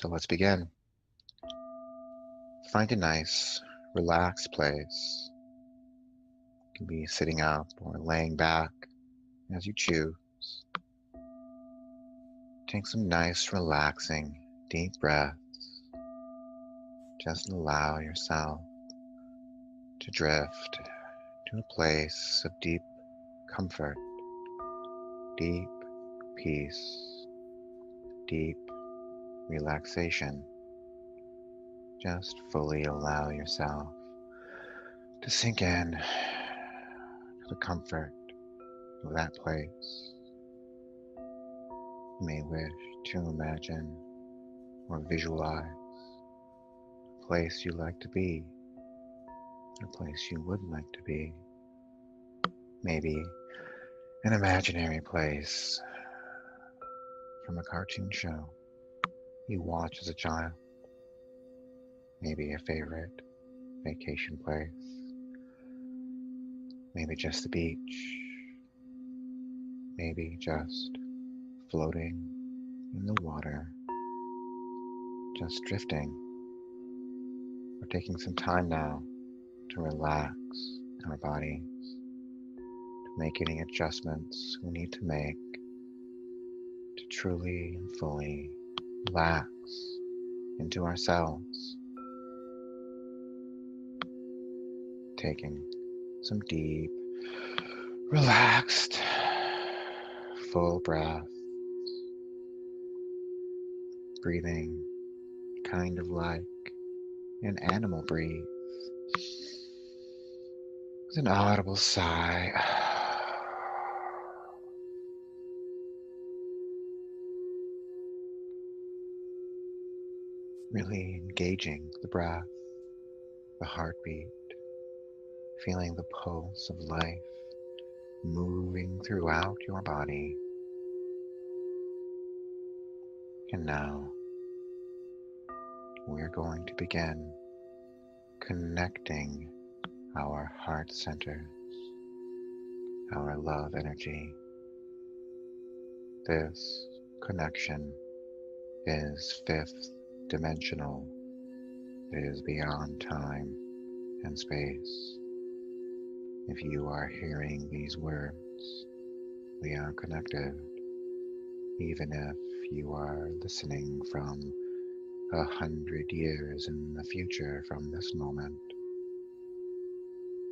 So let's begin. Find a nice, relaxed place. You can be sitting up or laying back as you choose. Take some nice, relaxing, deep breaths. Just allow yourself to drift to a place of deep comfort, deep peace, deep relaxation. Just fully allow yourself to sink in to the comfort of that place. You may wish to imagine or visualize a place you like to be, a place you would like to be. Maybe an imaginary place from a cartoon show you watched as a child. Maybe a favorite vacation place. Maybe just the beach. Maybe just floating in the water. Just drifting. We're taking some time now to relax our bodies, to make any adjustments we need to make to truly and fully relax into ourselves. Taking some deep, relaxed, full breaths, breathing kind of like an animal breathes. With an audible sigh. Really engaging the breath, the heartbeat, feeling the pulse of life moving throughout your body. And now we're going to begin connecting our heart centers, our love energy. This connection is fifth dimensional. It is beyond time and space. If you are hearing these words, we are connected. Even if you are listening from 100 years in the future from this moment,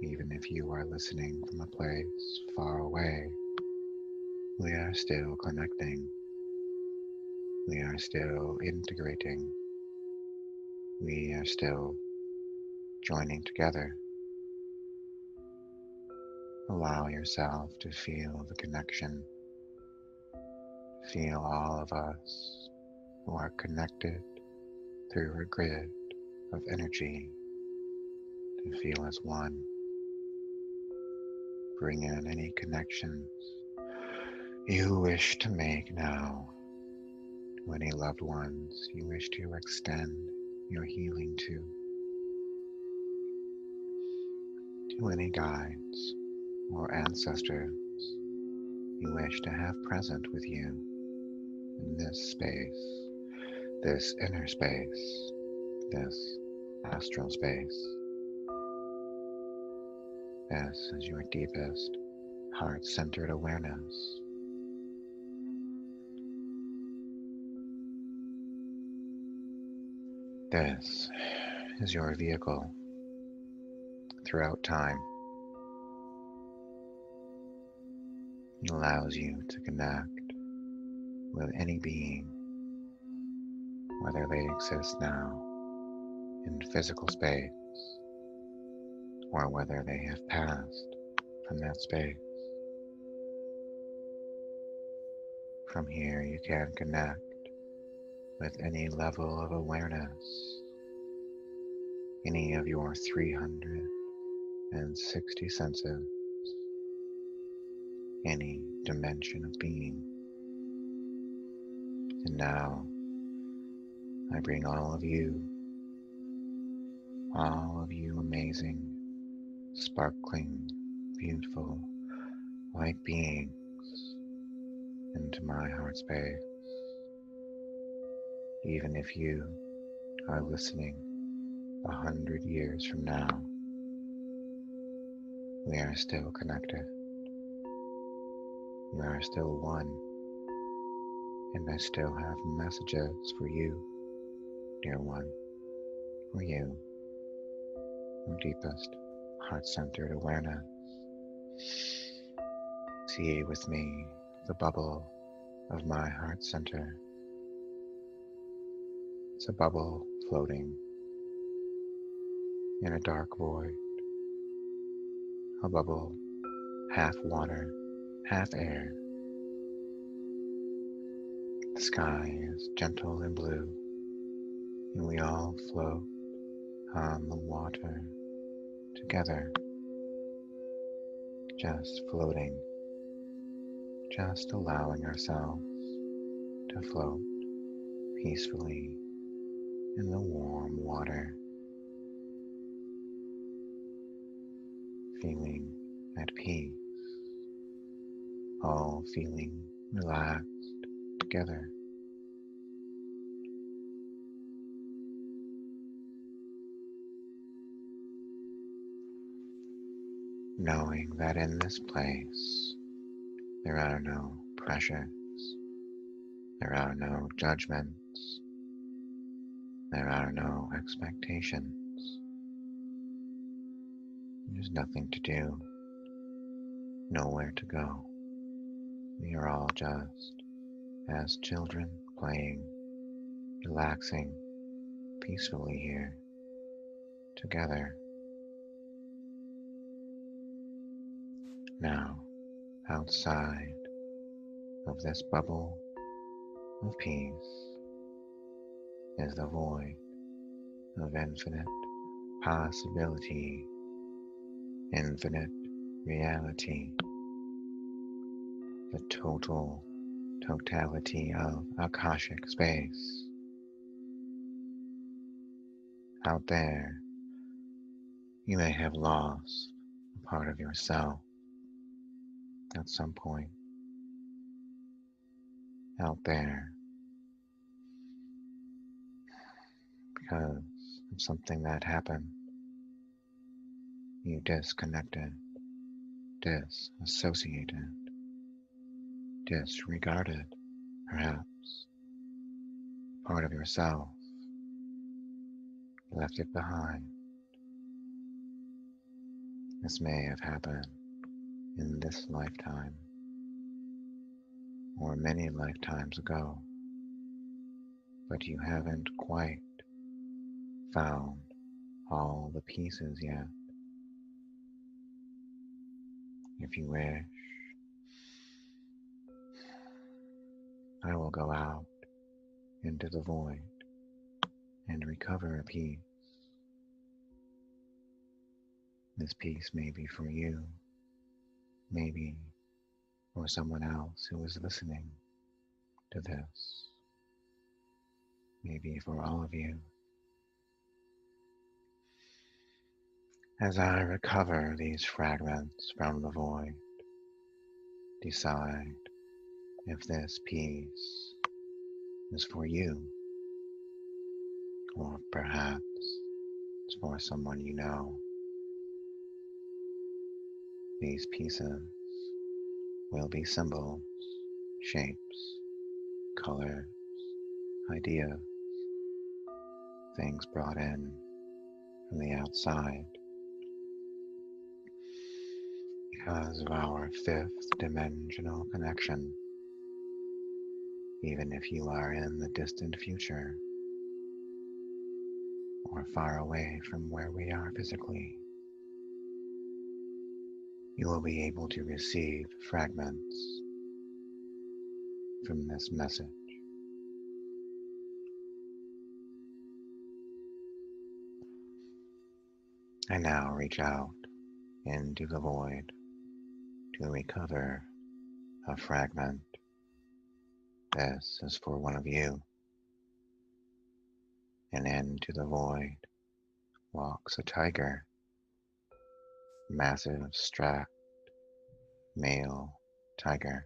even if you are listening from a place far away, we are still connecting. We are still integrating. We are still joining together. Allow yourself to feel the connection. Feel all of us who are connected through a grid of energy to feel as one. Bring in any connections you wish to make now, to any loved ones you wish to extend your healing to any guides or ancestors you wish to have present with you in this space, this inner space, this astral space. This is your deepest, heart-centered awareness. This is your vehicle throughout time. It allows you to connect with any being, whether they exist now in physical space or whether they have passed from that space. From here, you can connect with any level of awareness, any of your 360 senses, any dimension of being. And now, I bring all of you amazing, sparkling, beautiful, light beings into my heart space. even if you are listening 100 years from now, we are still connected. We are still one, and I still have messages for you, dear one, for you, your deepest heart-centered awareness. See with me the bubble of my heart center. It's a bubble floating in a dark void, a bubble half water, half air. The sky is gentle and blue, and we all float on the water together, just floating, just allowing ourselves to float peacefully in the warm water, feeling at peace, all feeling relaxed together. Knowing that in this place there are no pressures, there are no judgments, there are no expectations. There's nothing to do, nowhere to go. We are all just as children playing, relaxing peacefully here together. Now, outside of this bubble of peace is the void of infinite possibility, infinite reality, the totality of Akashic space. Out there, you may have lost a part of yourself at some point. Out there, because of something that happened, you disconnected, disassociated, disregarded, perhaps, part of yourself, left it behind. This may have happened in this lifetime, or many lifetimes ago, but you haven't quite found all the pieces yet. If you wish, I will go out into the void and recover a piece. This piece may be for you, maybe for someone else who is listening to this, maybe for all of you. As I recover these fragments from the void, decide if this piece is for you, or perhaps it's for someone you know. These pieces will be symbols, shapes, colors, ideas, things brought in from the outside because of our fifth dimensional connection. Even if you are in the distant future or far away from where we are physically, you will be able to receive fragments from this message. I now reach out into the void to recover a fragment. This is for one of you. And into the void walks a tiger, massive, strapped, male tiger,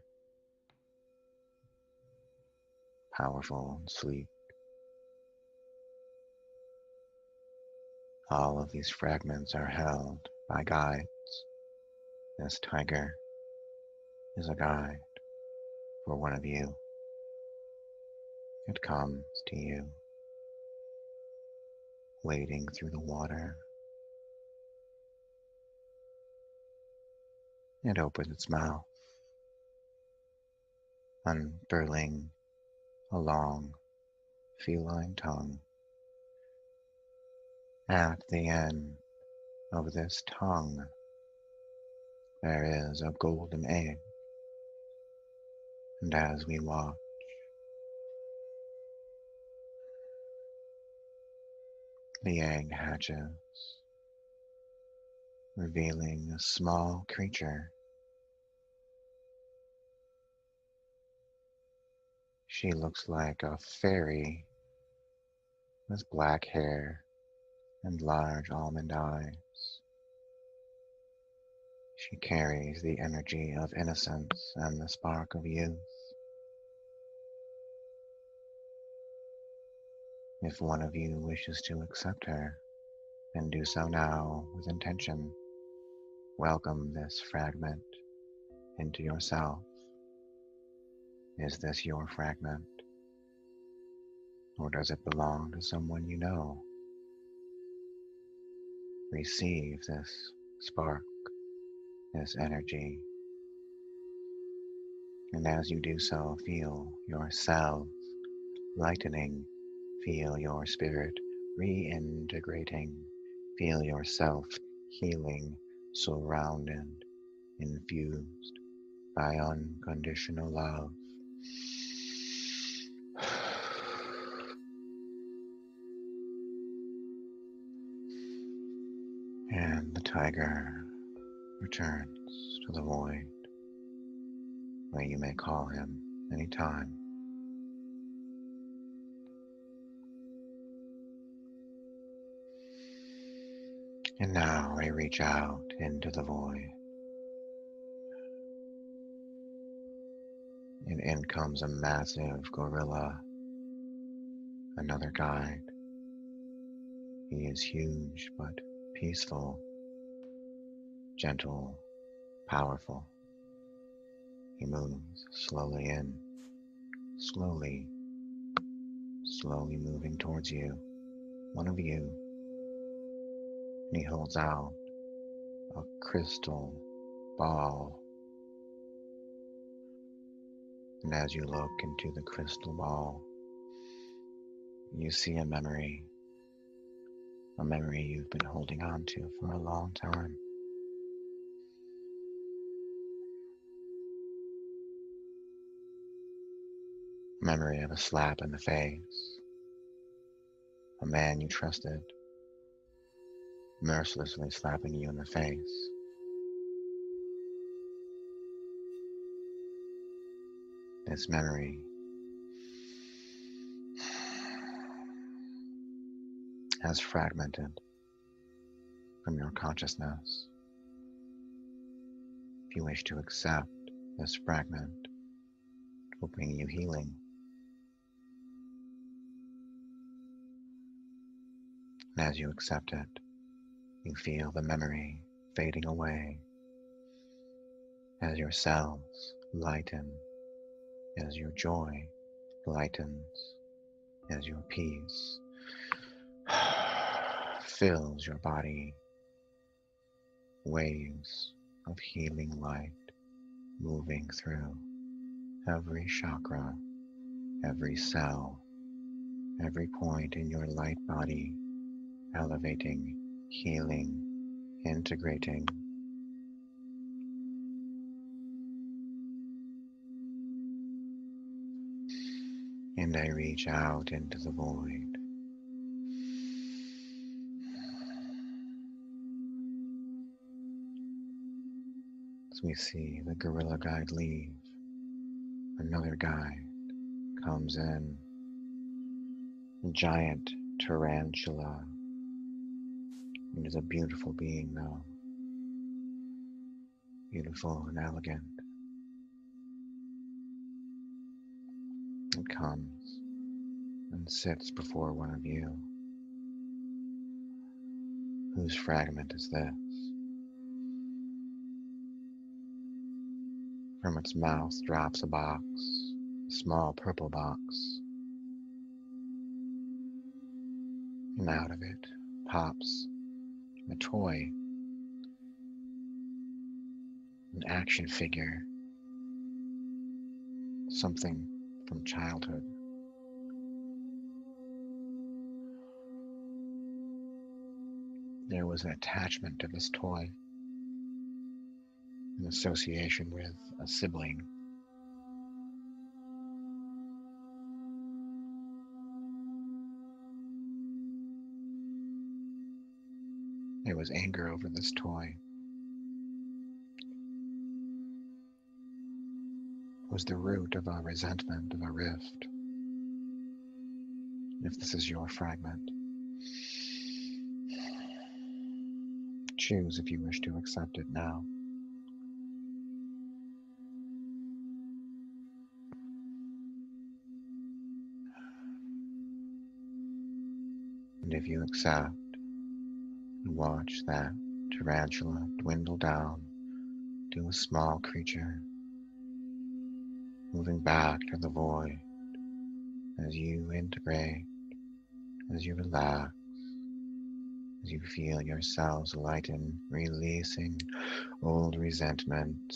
powerful and sleek, All of these fragments are held by guides. This tiger is a guide for one of you. It comes to you, wading through the water. It opens its mouth, unfurling a long feline tongue. At the end of this tongue, there is a golden egg, and as we watch, the egg hatches, revealing a small creature. She looks like a fairy with black hair and large almond eyes. She carries the energy of innocence and the spark of youth. If one of you wishes to accept her, then do so now with intention. Welcome this fragment into yourself. Is this your fragment? Or does it belong to someone you know? Receive this spark, this energy. And as you do so, feel yourself lightening. Feel your spirit reintegrating. Feel yourself healing, surrounded, infused by unconditional love. And the tiger returns to the void, where you may call him anytime. And now I reach out into the void, and in comes a massive gorilla, another guide. He is huge but peaceful, gentle, powerful. He moves slowly in, slowly moving towards you, one of you, and he holds out a crystal ball. And as you look into the crystal ball, you see a memory you've been holding on to for a long time. Memory of a slap in the face, a man you trusted, mercilessly slapping you in the face. This memory has fragmented from your consciousness. If you wish to accept this fragment, it will bring you healing. And as you accept it, you feel the memory fading away as your cells lighten, as your joy lightens, as your peace fills your body. Waves of healing light moving through every chakra, every cell, every point in your light body, elevating, healing, integrating. And I reach out into the void. As we see the gorilla guide leave, another guide comes in, a giant tarantula. It is a beautiful being though, beautiful and elegant. It comes and sits before one of you. Whose fragment is this? From its mouth drops a box, a small purple box, and out of it pops a toy, an action figure, something from childhood. There was an attachment to this toy, an association with a sibling. There was anger over this toy. It was the root of a resentment, of a rift. If this is your fragment, choose if you wish to accept it now. And if you accept, watch that tarantula dwindle down to a small creature, moving back to the void as you integrate, as you relax, as you feel yourselves lighten, releasing old resentment,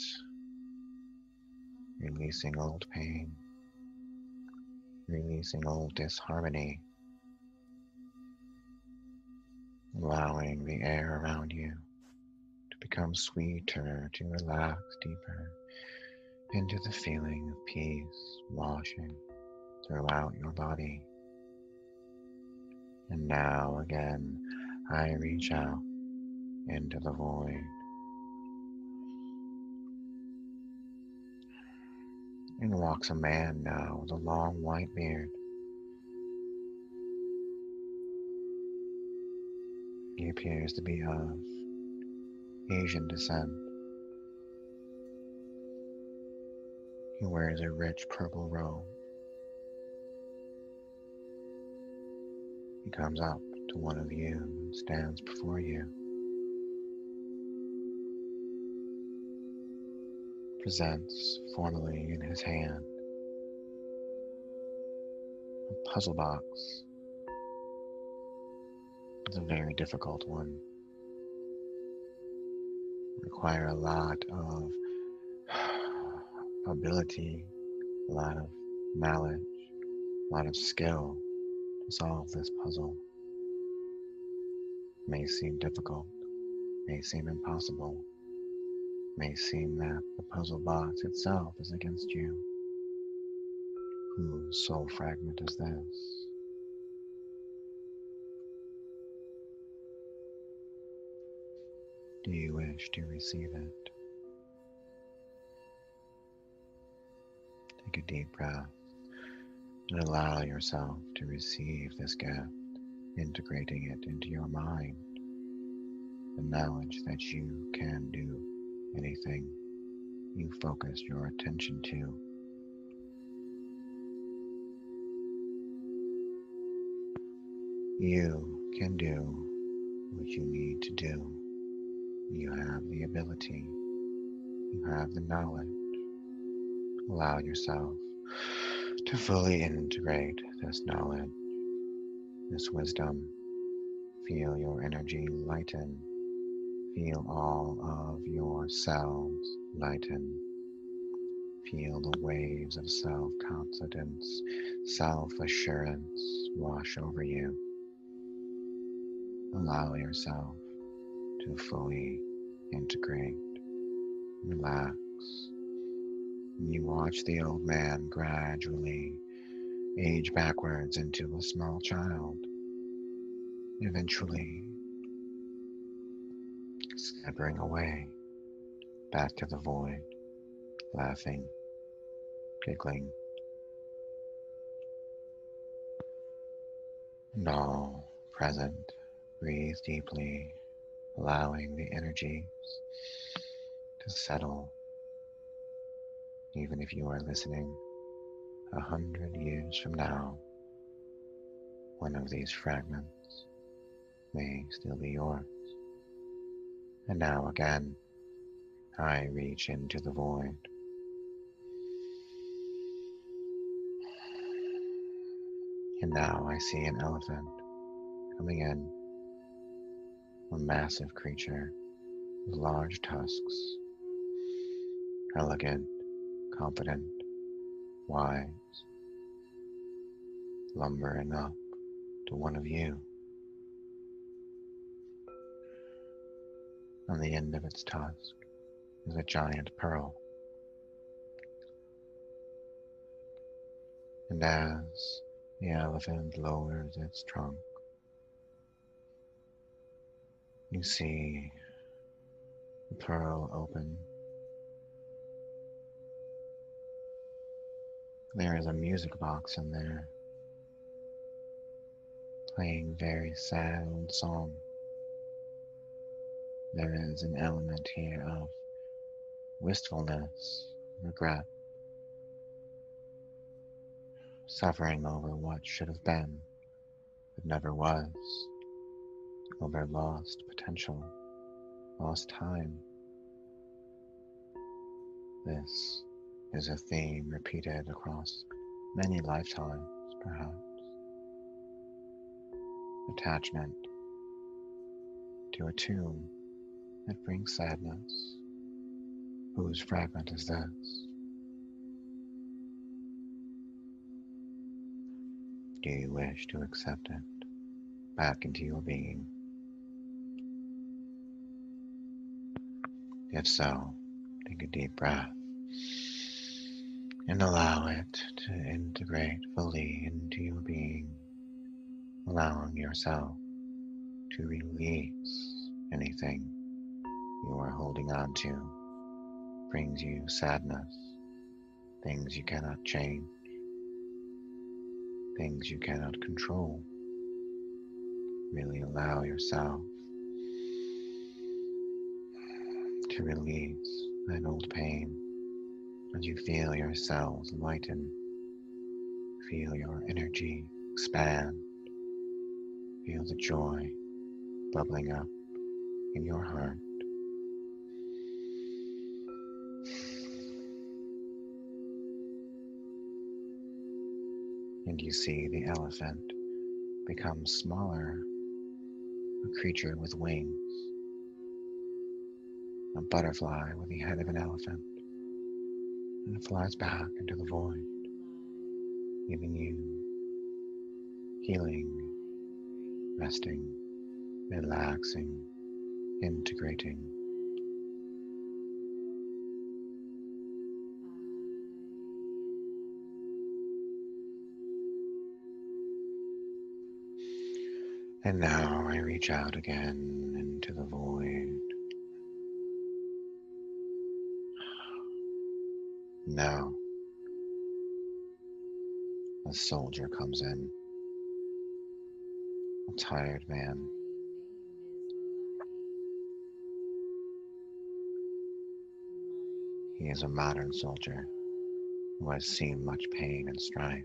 releasing old pain, releasing old disharmony, allowing the air around you to become sweeter, to relax deeper into the feeling of peace washing throughout your body. And now again, I reach out into the void. In walks a man now with a long white beard. He appears to be of Asian descent. He wears a rich purple robe. He comes up to one of you and stands before you. Presents formally in his hand a puzzle box. It's a very difficult one. Require a lot of ability, a lot of knowledge, a lot of skill to solve this puzzle. May seem difficult, may seem impossible, may seem that the puzzle box itself is against you. Whose soul fragment is this? Do you wish to receive it? Take a deep breath and allow yourself to receive this gift, integrating it into your mind, the knowledge that you can do anything you focus your attention to. You can do what you need to do. You have the ability. You have the knowledge. Allow yourself to fully integrate this knowledge, this wisdom. Feel your energy lighten. Feel all of your cells lighten. Feel the waves of self-confidence, self-assurance wash over you. Allow yourself to fully integrate, relax. You watch the old man gradually age backwards into a small child, eventually scampering away back to the void, laughing, giggling, and all present. Breathe deeply, allowing the energies to settle. Even if you are listening 100 years from now, one of these fragments may still be yours. And now again, I reach into the void. And now I see an elephant coming in, a massive creature with large tusks, elegant, confident, wise, lumbering up to one of you. On the end of its tusk is a giant pearl. And as the elephant lowers its trunk, you see the pearl open. There is a music box in there, playing very sad song. There is an element here of wistfulness, regret, suffering over what should have been, but never was, over lost potential, lost time. This is a theme repeated across many lifetimes, perhaps. Attachment to a tune that brings sadness. Whose fragment is this? Do you wish to accept it back into your being? If so, take a deep breath and allow it to integrate fully into your being, allowing yourself to release anything you are holding on to brings you sadness, things you cannot change, things you cannot control. Really allow yourself to release that old pain as you feel your cells lighten, feel your energy expand, feel the joy bubbling up in your heart. And you see the elephant become smaller, a creature with wings, a butterfly with the head of an elephant, and it flies back into the void, giving you healing, resting, relaxing, integrating. And now I reach out again into the void. Now, a soldier comes in, a tired man. He is a modern soldier who has seen much pain and strife.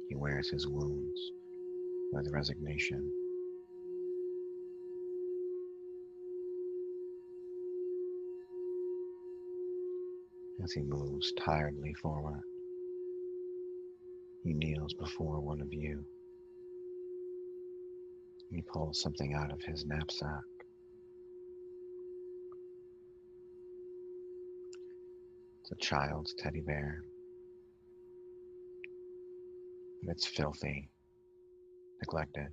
He wears his wounds with resignation. As he moves tiredly forward, he kneels before one of you. He pulls something out of his knapsack. It's a child's teddy bear, but it's filthy, neglected,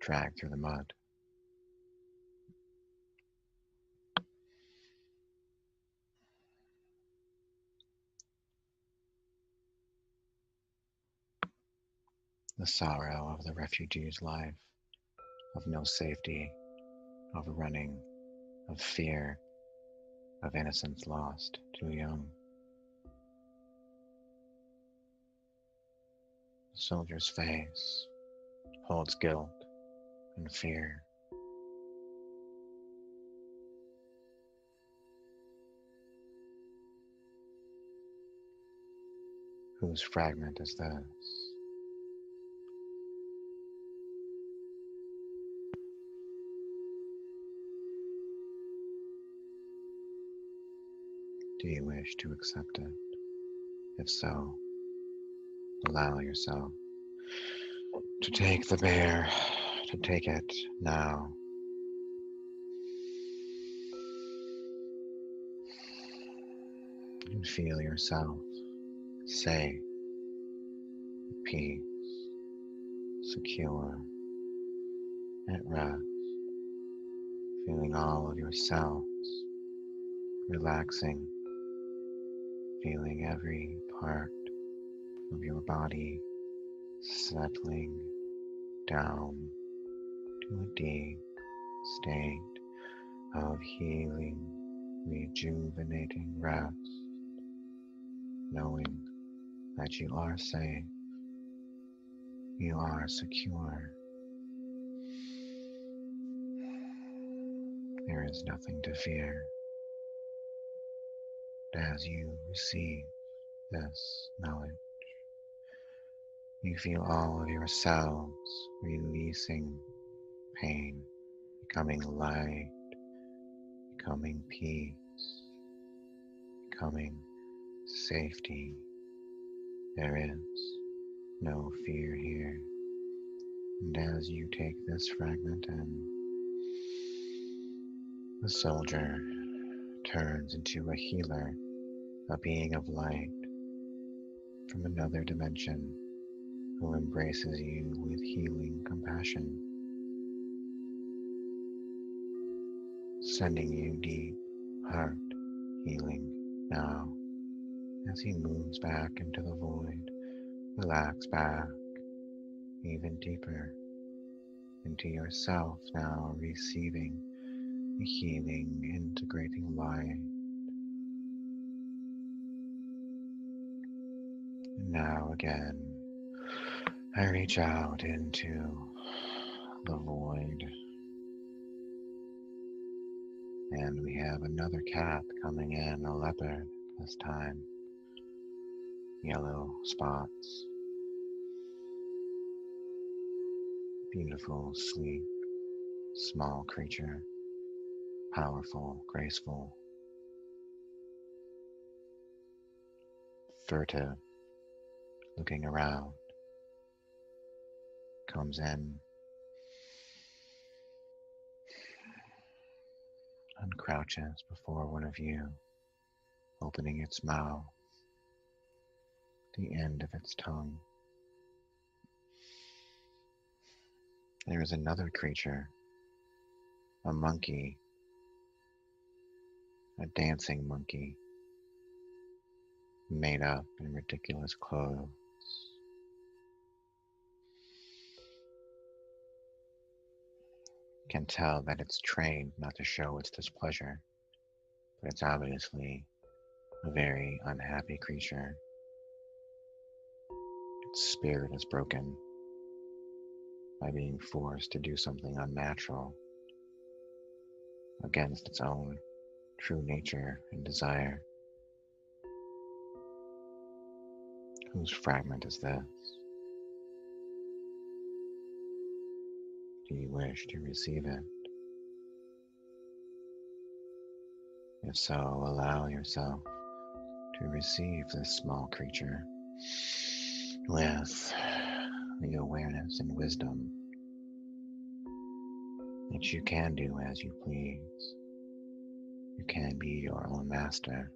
dragged through the mud. The sorrow of the refugee's life, of no safety, of running, of fear, of innocence lost too young. The soldier's face holds guilt and fear. Whose fragment is this? Do you wish to accept it? If so, allow yourself to take the bear, to take it now. And feel yourself safe, at peace, secure, at rest, feeling all of your cells relaxing, feeling every part of your body settling down to a deep state of healing, rejuvenating rest, knowing that you are safe, you are secure. There is nothing to fear. As you receive this knowledge, you feel all of your cells releasing pain, becoming light, becoming peace, becoming safety. There is no fear here. And as you take this fragment in, the soldier turns into a healer, a being of light from another dimension who embraces you with healing compassion, sending you deep heart healing now as he moves back into the void. Relax back even deeper into yourself now, receiving the healing, integrating light. And now again, I reach out into the void, and we have another cat coming in, a leopard this time, yellow spots, beautiful, sleek, small creature, powerful, graceful, furtive, looking around, comes in, and crouches before one of you, opening its mouth, the end of its tongue. There is another creature, a monkey, a dancing monkey, made up in ridiculous clothes. Can tell that it's trained not to show its displeasure, but it's obviously a very unhappy creature. Its spirit is broken by being forced to do something unnatural against its own true nature and desire. Whose fragment is this? Do you wish to receive it? If so, allow yourself to receive this small creature with the awareness and wisdom that you can do as you please. You can be your own master.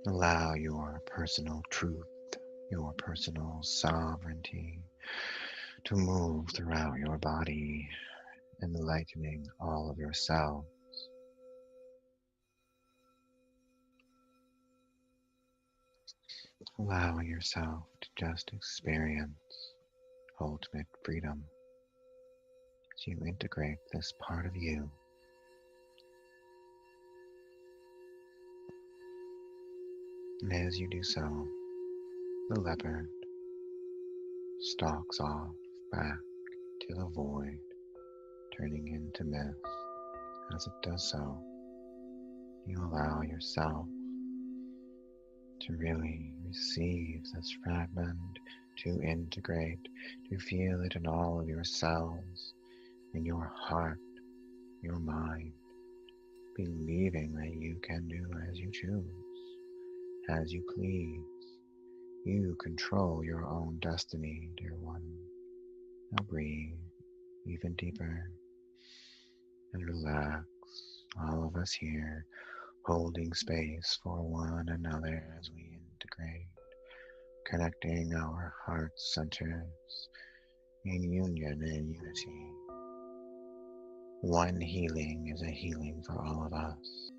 Allow your personal truth, your personal sovereignty to move throughout your body, enlightening all of your cells. Allowing yourself to just experience ultimate freedom as you integrate this part of you. And as you do so, the leopard stalks off back to the void, turning into mist as it does so. You allow yourself to really receive this fragment, to integrate, to feel it in all of your cells, in your heart, your mind, believing that you can do as you choose, as you please. You control your own destiny, dear one. Now breathe even deeper and relax. All of us here holding space for one another as we integrate, connecting our heart centers in union and unity. One healing is a healing for all of us.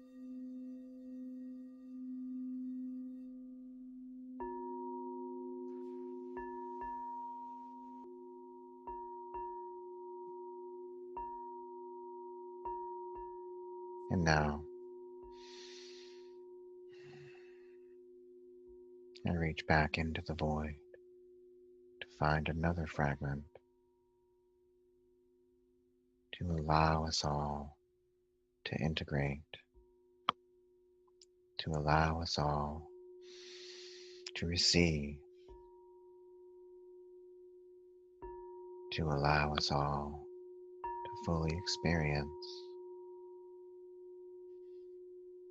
And now, I reach back into the void to find another fragment, to allow us all to integrate, to allow us all to receive, to allow us all to fully experience.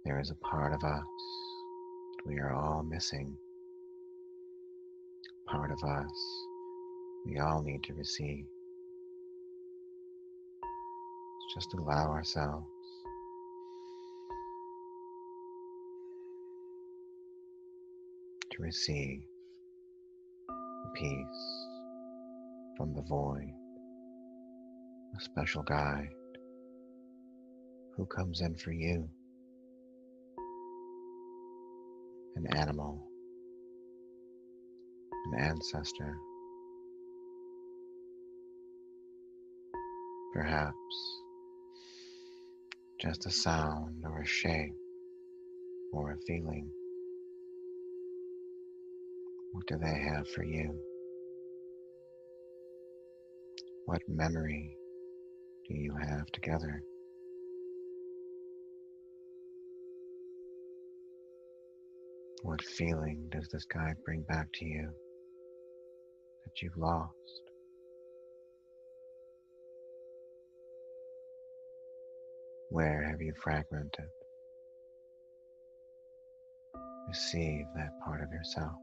There is a part of us that we are all missing, part of us we all need to receive. Just allow ourselves to receive the peace from the void, a special guide who comes in for you, an animal, an ancestor, perhaps just a sound or a shape or a feeling. What do they have for you? What memory do you have together? What feeling does this guide bring back to you that you've lost? Where have you fragmented? Receive that part of yourself.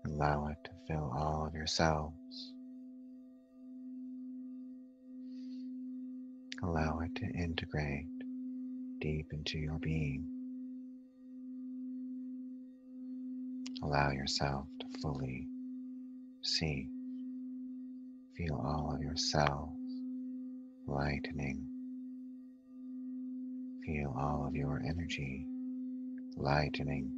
Allow it to fill all of your cells. Allow it to integrate deep into your being. Allow yourself to fully see, feel all of your cells lightening. Feel all of your energy lightening.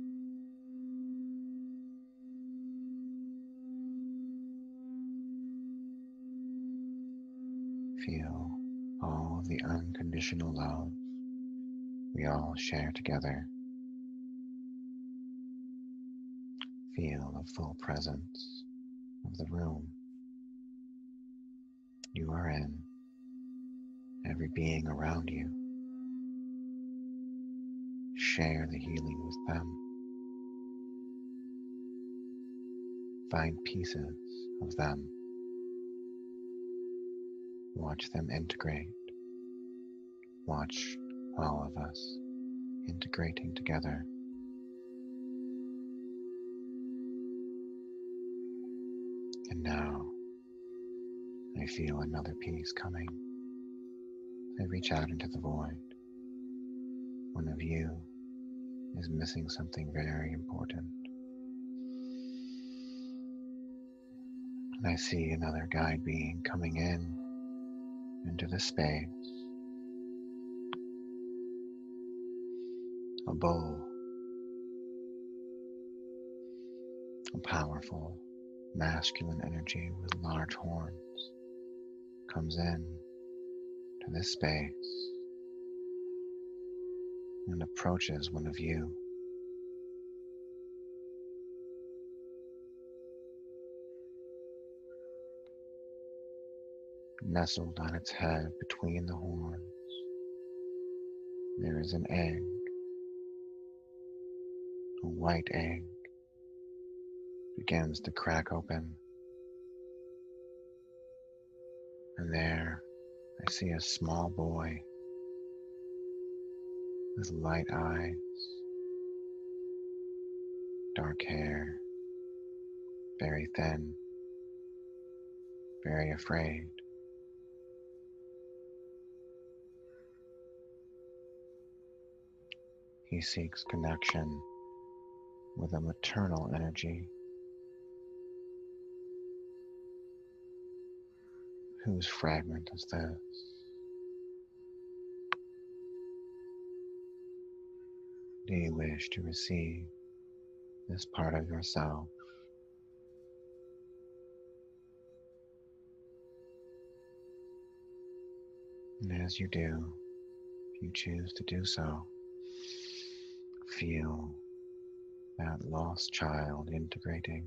Feel all of the unconditional love we all share together. Feel the full presence of the room you are in, every being around you. Share the healing with them. Find pieces of them. Watch them integrate. Watch all of us integrating together. And now I feel another piece coming. I reach out into the void. One of you is missing something very important. And I see another guide being coming into the space. A bull, a powerful masculine energy with large horns, comes in to this space and approaches one of you. Nestled on its head between the horns there is an egg, a white egg, begins to crack open. And there I see a small boy with light eyes, dark hair, very thin, very afraid. He seeks connection with a maternal energy. Whose fragment is this? Do you wish to receive this part of yourself? And as you do, if you choose to do so, feel that lost child integrating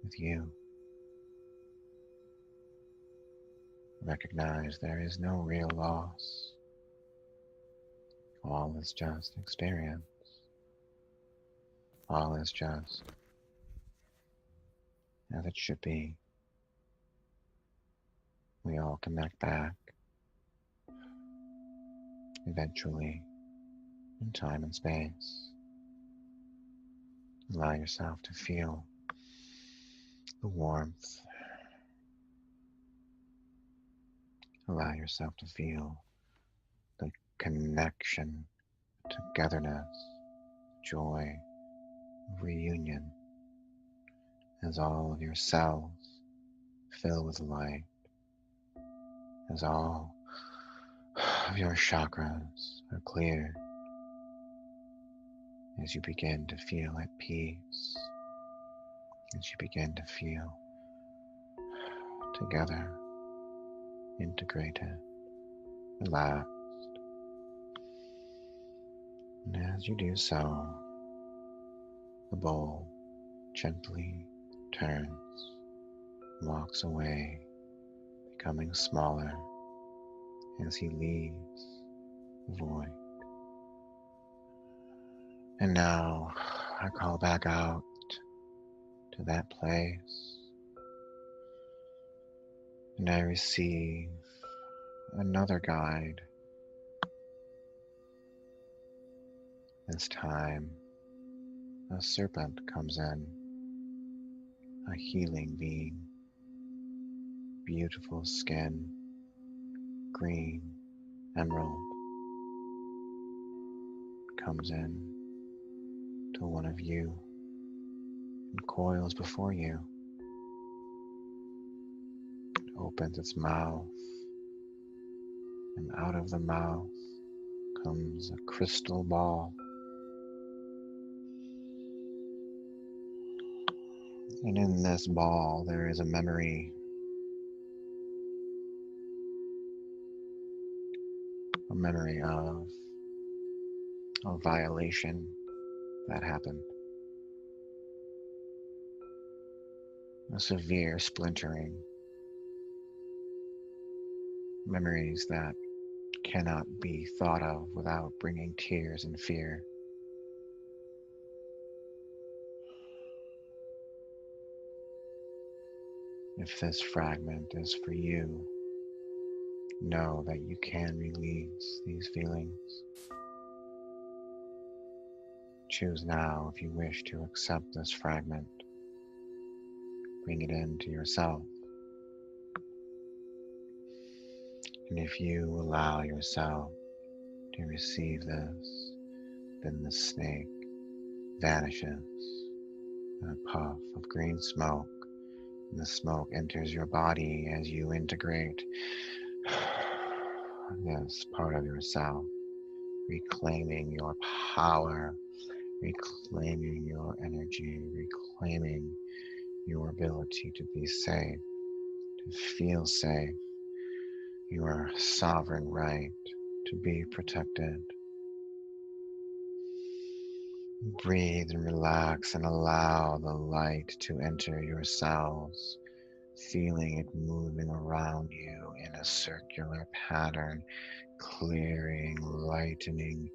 with you. Recognize there is no real loss. All is just experience. All is just as it should be. We all connect back, eventually, in time and space. Allow yourself to feel the warmth. Allow yourself to feel the connection, togetherness, joy, reunion, as all of your cells fill with light, as all of your chakras are clear, as you begin to feel at peace, as you begin to feel together, integrated, relaxed. And as you do so, the bowl gently turns, walks away, becoming smaller as he leaves the void. And now I call back out to that place, and I receive another guide. This time, a serpent comes in, a healing being, beautiful skin, green, emerald, comes in to one of you and coils before you. It opens its mouth, and out of the mouth comes a crystal ball. And in this ball there is a memory. A memory of a violation that happened. A severe splintering. Memories that cannot be thought of without bringing tears and fear. If this fragment is for you, know that you can release these feelings. Choose now if you wish to accept this fragment. Bring it into yourself. And if you allow yourself to receive this, then the snake vanishes in a puff of green smoke. And the smoke enters your body as you integrate this part of yourself, reclaiming your power, reclaiming your energy, reclaiming your ability to be safe, to feel safe, your sovereign right to be protected. Breathe and relax and allow the light to enter your cells, feeling it moving around you in a circular pattern, clearing, lightening,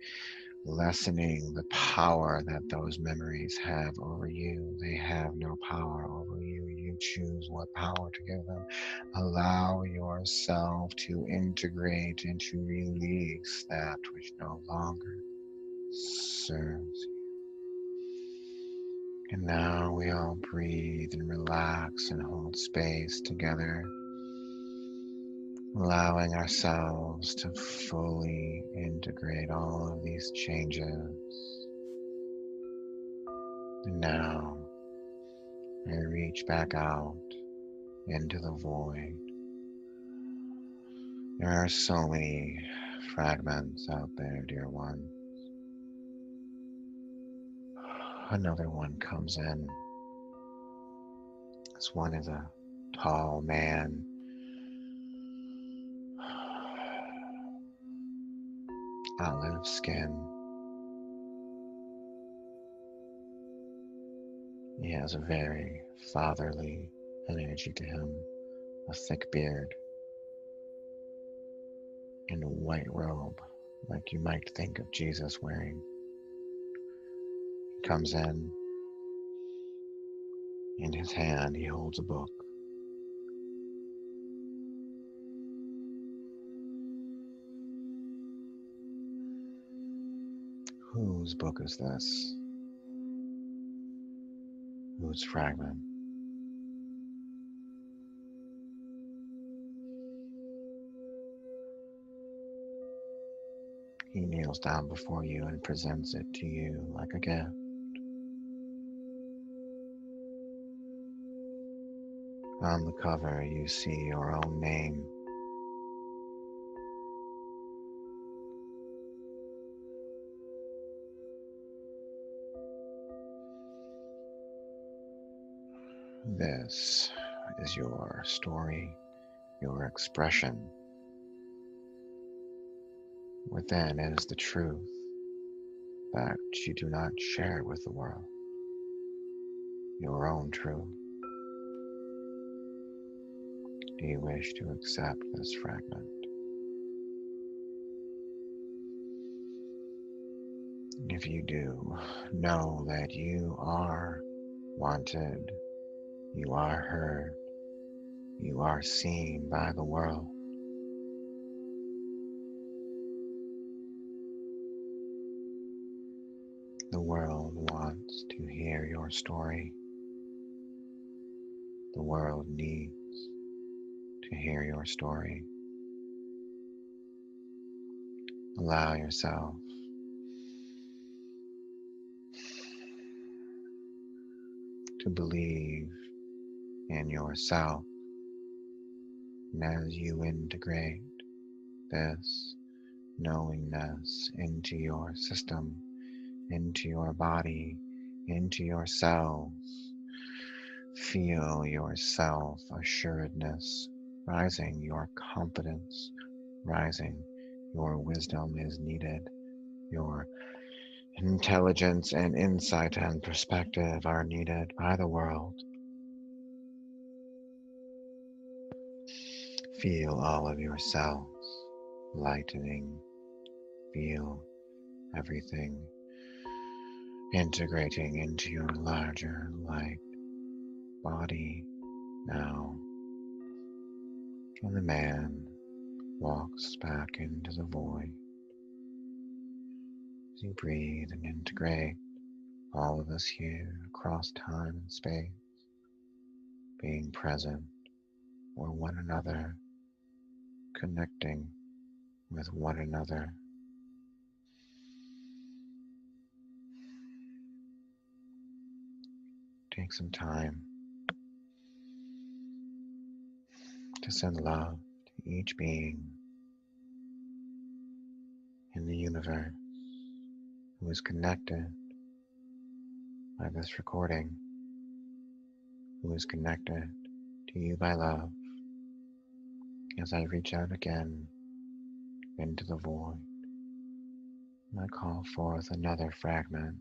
lessening the power that those memories have over you. They have no power over you. You choose what power to give them. Allow yourself to integrate and to release that which no longer serves you. And now we all breathe and relax and hold space together, allowing ourselves to fully integrate all of these changes. And now I reach back out into the void. There are so many fragments out there, dear one. Another one comes in. This one is a tall man. Olive skin. He has a very fatherly energy to him, a thick beard, and a white robe, like you might think of Jesus wearing. He comes in his hand he holds a book. Whose book is this? Whose fragment? He kneels down before you and presents it to you like a gift. On the cover, you see your own name. This is your story, your expression. Within is the truth that you do not share with the world, your own truth. Do you wish to accept this fragment? If you do, know that you are wanted, you are heard, you are seen by the world. The world wants to hear your story. The world needs to hear your story. Allow yourself to believe in yourself, and as you integrate this knowingness into your system, into your body, into your cells, feel your self-assuredness rising, your confidence rising, your wisdom is needed, your intelligence and insight and perspective are needed by the world. Feel all of your cells lightening. Feel everything integrating into your larger light body now. And the man walks back into the void. As you breathe and integrate all of us here across time and space, being present for one another, connecting with one another. Take some time to send love to each being in the universe who is connected by this recording, who is connected to you by love. As I reach out again into the void, I call forth another fragment.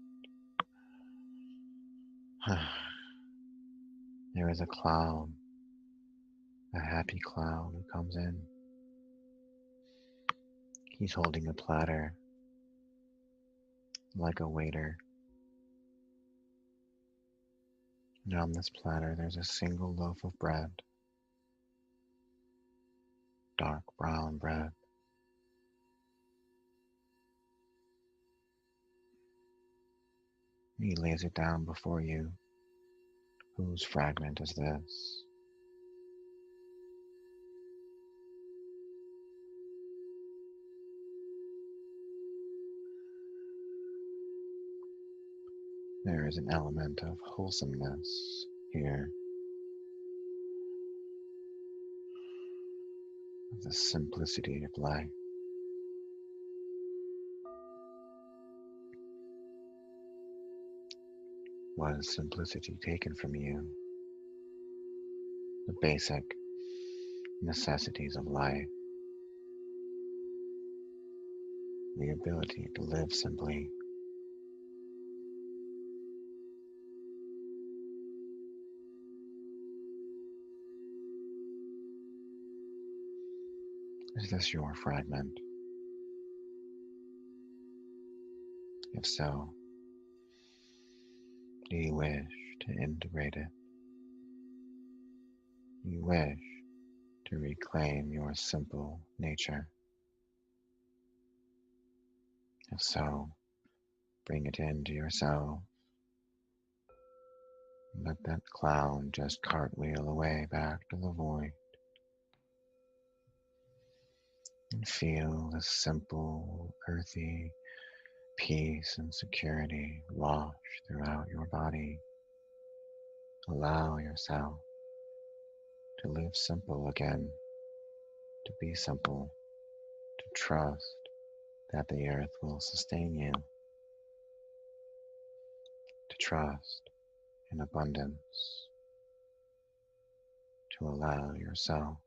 There is a cloud, a happy cloud who comes in. He's holding a platter like a waiter. And on this platter, there's a single loaf of bread, dark brown bread. He lays it down before you. Whose fragment is this? There is an element of wholesomeness here, of the simplicity of life. Was simplicity taken from you? The basic necessities of life, the ability to live simply. Is this your fragment? If so, do you wish to integrate it? Do you wish to reclaim your simple nature? If so, bring it into yourself. Let that clown just cartwheel away back to the void. And feel the simple, earthy peace and security wash throughout your body. Allow yourself to live simple again, to be simple, to trust that the earth will sustain you, to trust in abundance, to allow yourself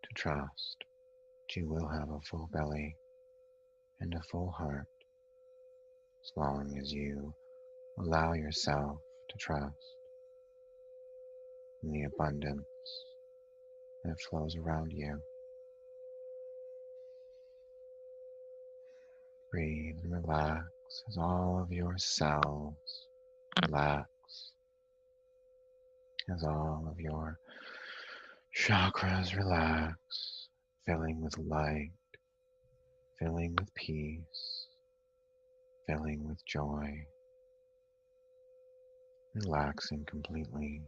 to trust that you will have a full belly and a full heart as long as you allow yourself to trust in the abundance that flows around you. Breathe and relax as all of your cells relax, as all of your chakras relax, filling with light, filling with peace, filling with joy, relaxing completely.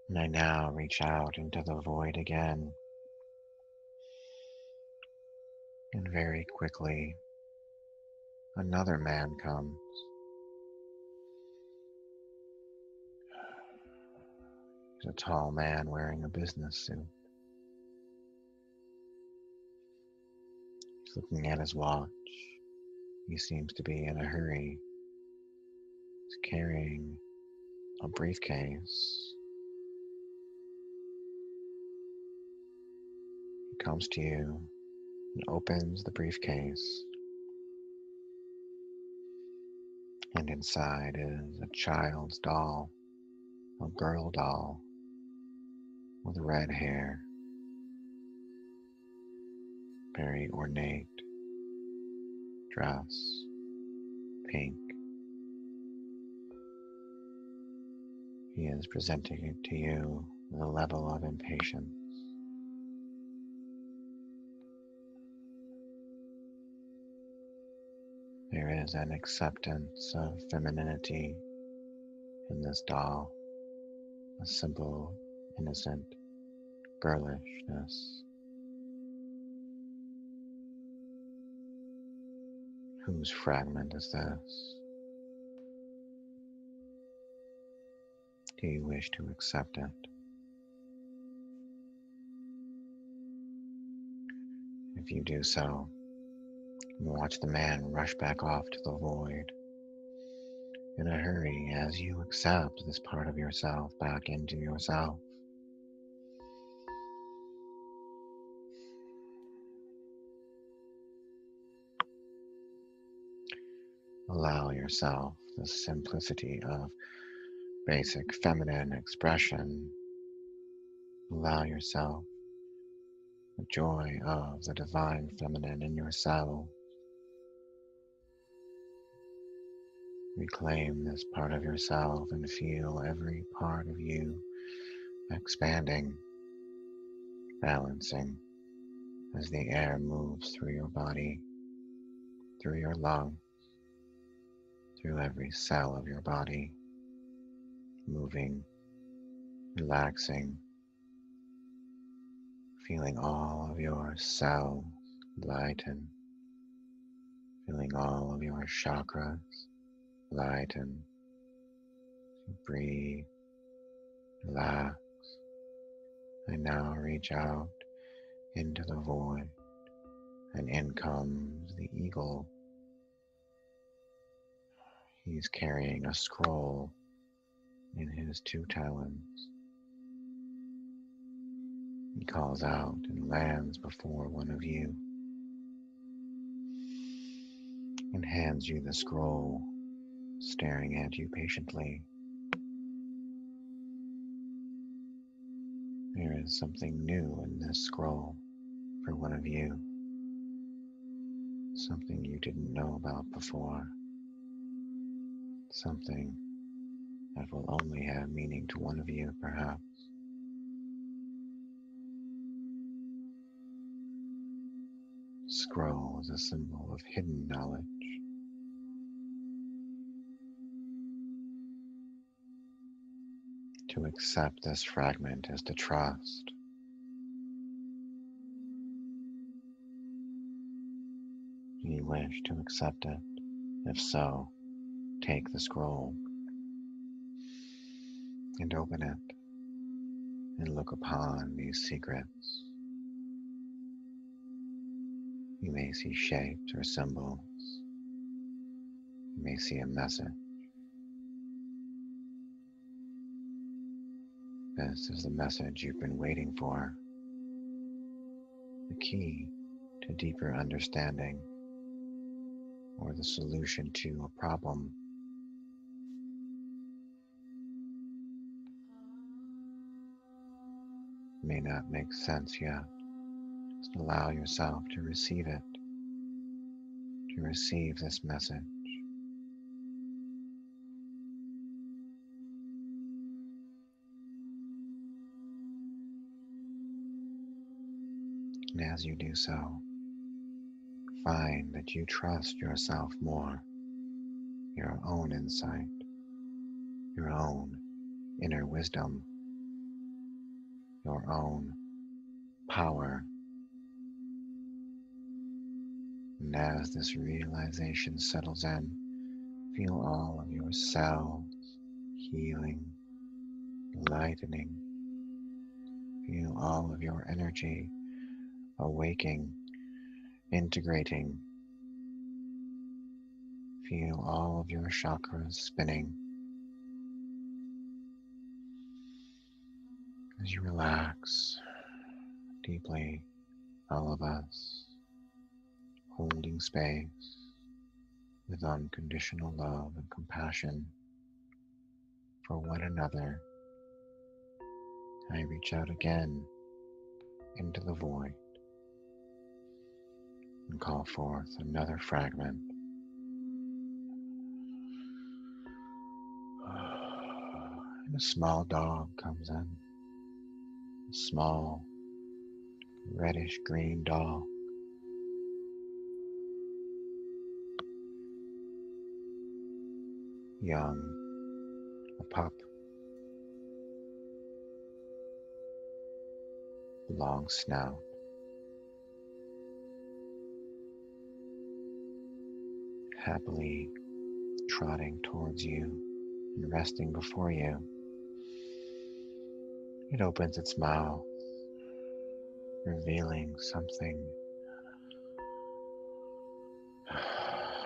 And I now reach out into the void again, and very quickly another man comes. He's a tall man wearing a business suit. He's looking at his watch. He seems to be in a hurry. He's carrying a briefcase. He comes to you and opens the briefcase. And inside is a child's doll, a girl doll with red hair, very ornate dress, pink. He is presenting it to you with a level of impatience. There is an acceptance of femininity in this doll, a simple, innocent girlishness. Whose fragment is this? Do you wish to accept it? If you do so, watch the man rush back off to the void in a hurry as you accept this part of yourself back into yourself. Allow yourself the simplicity of basic feminine expression. Allow yourself the joy of the divine feminine in yourself. Reclaim this part of yourself and feel every part of you expanding, balancing as the air moves through your body, through your lungs, through every cell of your body, moving, relaxing, feeling all of your cells lighten, feeling all of your chakras lighten. Breathe, relax, and now reach out into the void, and in comes the eagle. He's carrying a scroll in his two talons. He calls out and lands before one of you and hands you the scroll, staring at you patiently. There is something new in this scroll for one of you, something you didn't know about before, something that will only have meaning to one of you, perhaps. Scroll is a symbol of hidden knowledge. To accept this fragment is to trust. Do you wish to accept it? If so, take the scroll and open it and look upon these secrets. You may see shapes or symbols. You may see a message. This is the message you've been waiting for, the key to deeper understanding, or the solution to a problem. It may not make sense yet. Just allow yourself to receive it, to receive this message. And as you do so, find that you trust yourself more, your own insight, your own inner wisdom, your own power. And as this realization settles in, feel all of your cells healing, lightening. Feel all of your energy awaking, integrating. Feel all of your chakras spinning. As you relax deeply, all of us holding space with unconditional love and compassion for one another, I reach out again into the void and call forth another fragment. And a small dog comes in, a small reddish-green dog. Young, a pup, long snout, happily trotting towards you and resting before you. It opens its mouth, revealing something,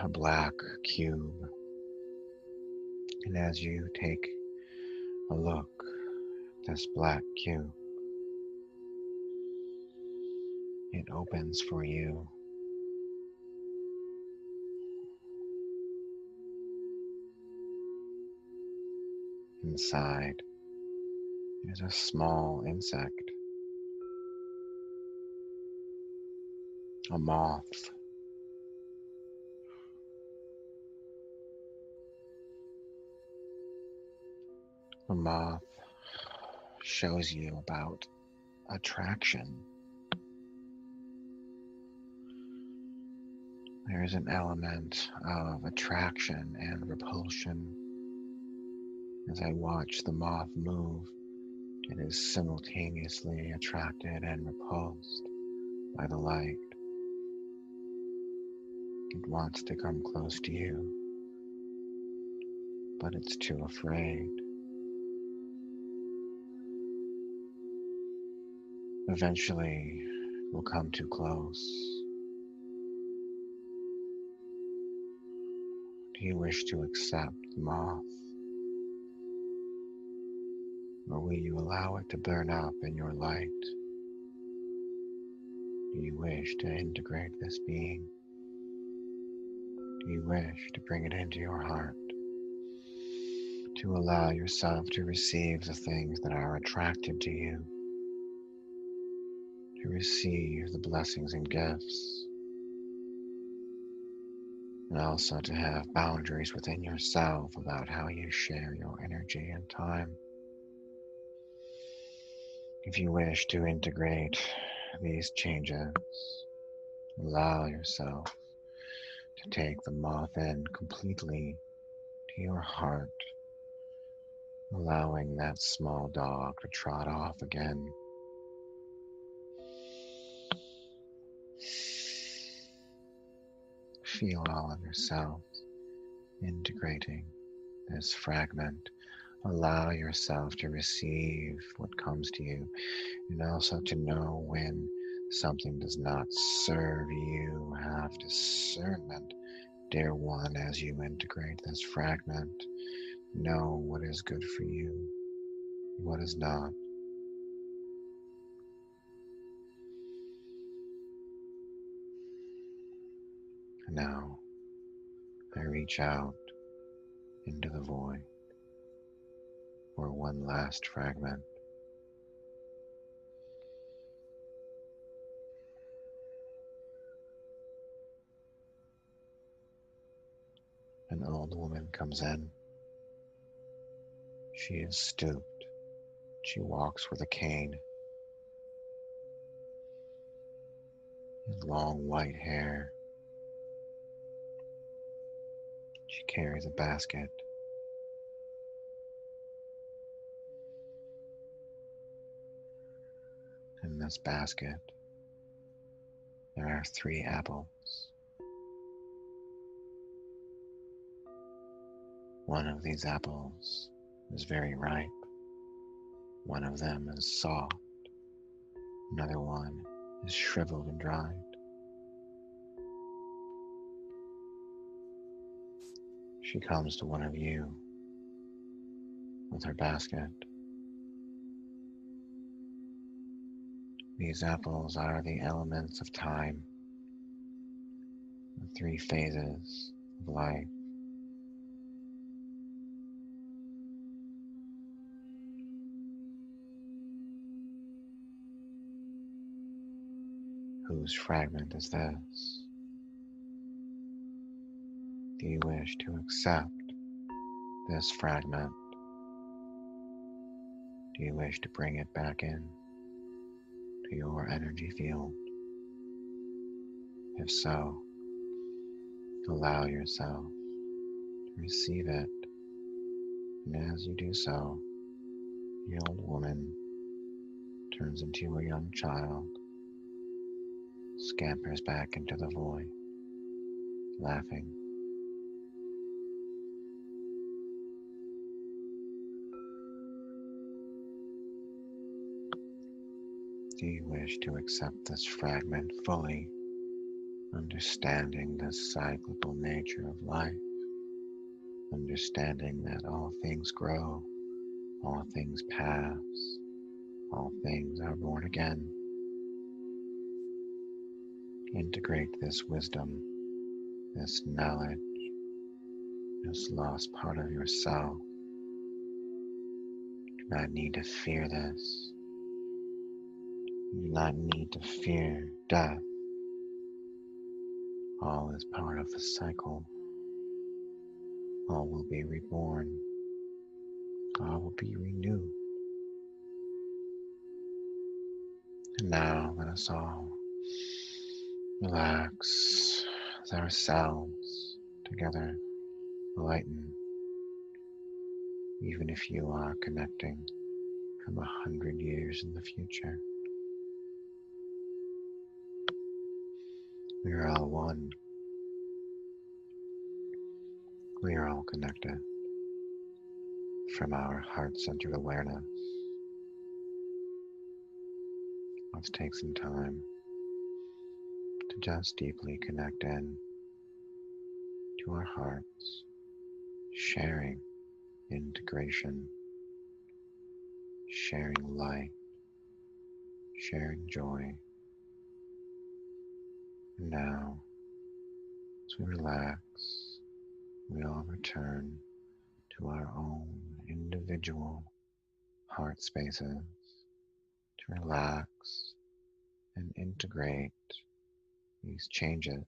a black cube. And as you take a look at this black cube, it opens for you. Inside is a small insect, a moth. A moth shows you about attraction. There's an element of attraction and repulsion. As I watch the moth move, it is simultaneously attracted and repulsed by the light. It wants to come close to you, but it's too afraid. Eventually, it will come too close. Do you wish to accept the moth? Or will you allow it to burn up in your light? Do you wish to integrate this being? Do you wish to bring it into your heart? To allow yourself to receive the things that are attracted to you? To receive the blessings and gifts? And also to have boundaries within yourself about how you share your energy and time. If you wish to integrate these changes, allow yourself to take the moth in completely to your heart, allowing that small dog to trot off again. Feel all of yourself integrating this fragment. Allow yourself to receive what comes to you, and also to know when something does not serve you. Have discernment, dear one, as you integrate this fragment. Know what is good for you, what is not. And now I reach out into the void for one last fragment. An old woman comes in. She is stooped. She walks with a cane. With long white hair. She carries a basket. In this basket, there are 3 apples. One of these apples is very ripe. One of them is soft. Another one is shriveled and dried. She comes to one of you with her basket. These apples are the elements of time, the 3 phases of life. Whose fragment is this? Do you wish to accept this fragment? Do you wish to bring it back in to your energy field? If so, allow yourself to receive it. And as you do so, the old woman turns into a young child, scampers back into the void, laughing. Do you wish to accept this fragment fully, understanding the cyclical nature of life, understanding that all things grow, all things pass, all things are born again? Integrate this wisdom, this knowledge, this lost part of yourself. You do not need to fear this. You do not need to fear death. All is part of a cycle. All will be reborn. All will be renewed. And now let us all relax as ourselves together lighten, even if you are connecting from 100 years in the future. We are all one. We are all connected from our heart-centered awareness. Let's take some time to just deeply connect in to our hearts, sharing integration, sharing light, sharing joy. And now, as we relax, we all return to our own individual heart spaces to relax and integrate these changes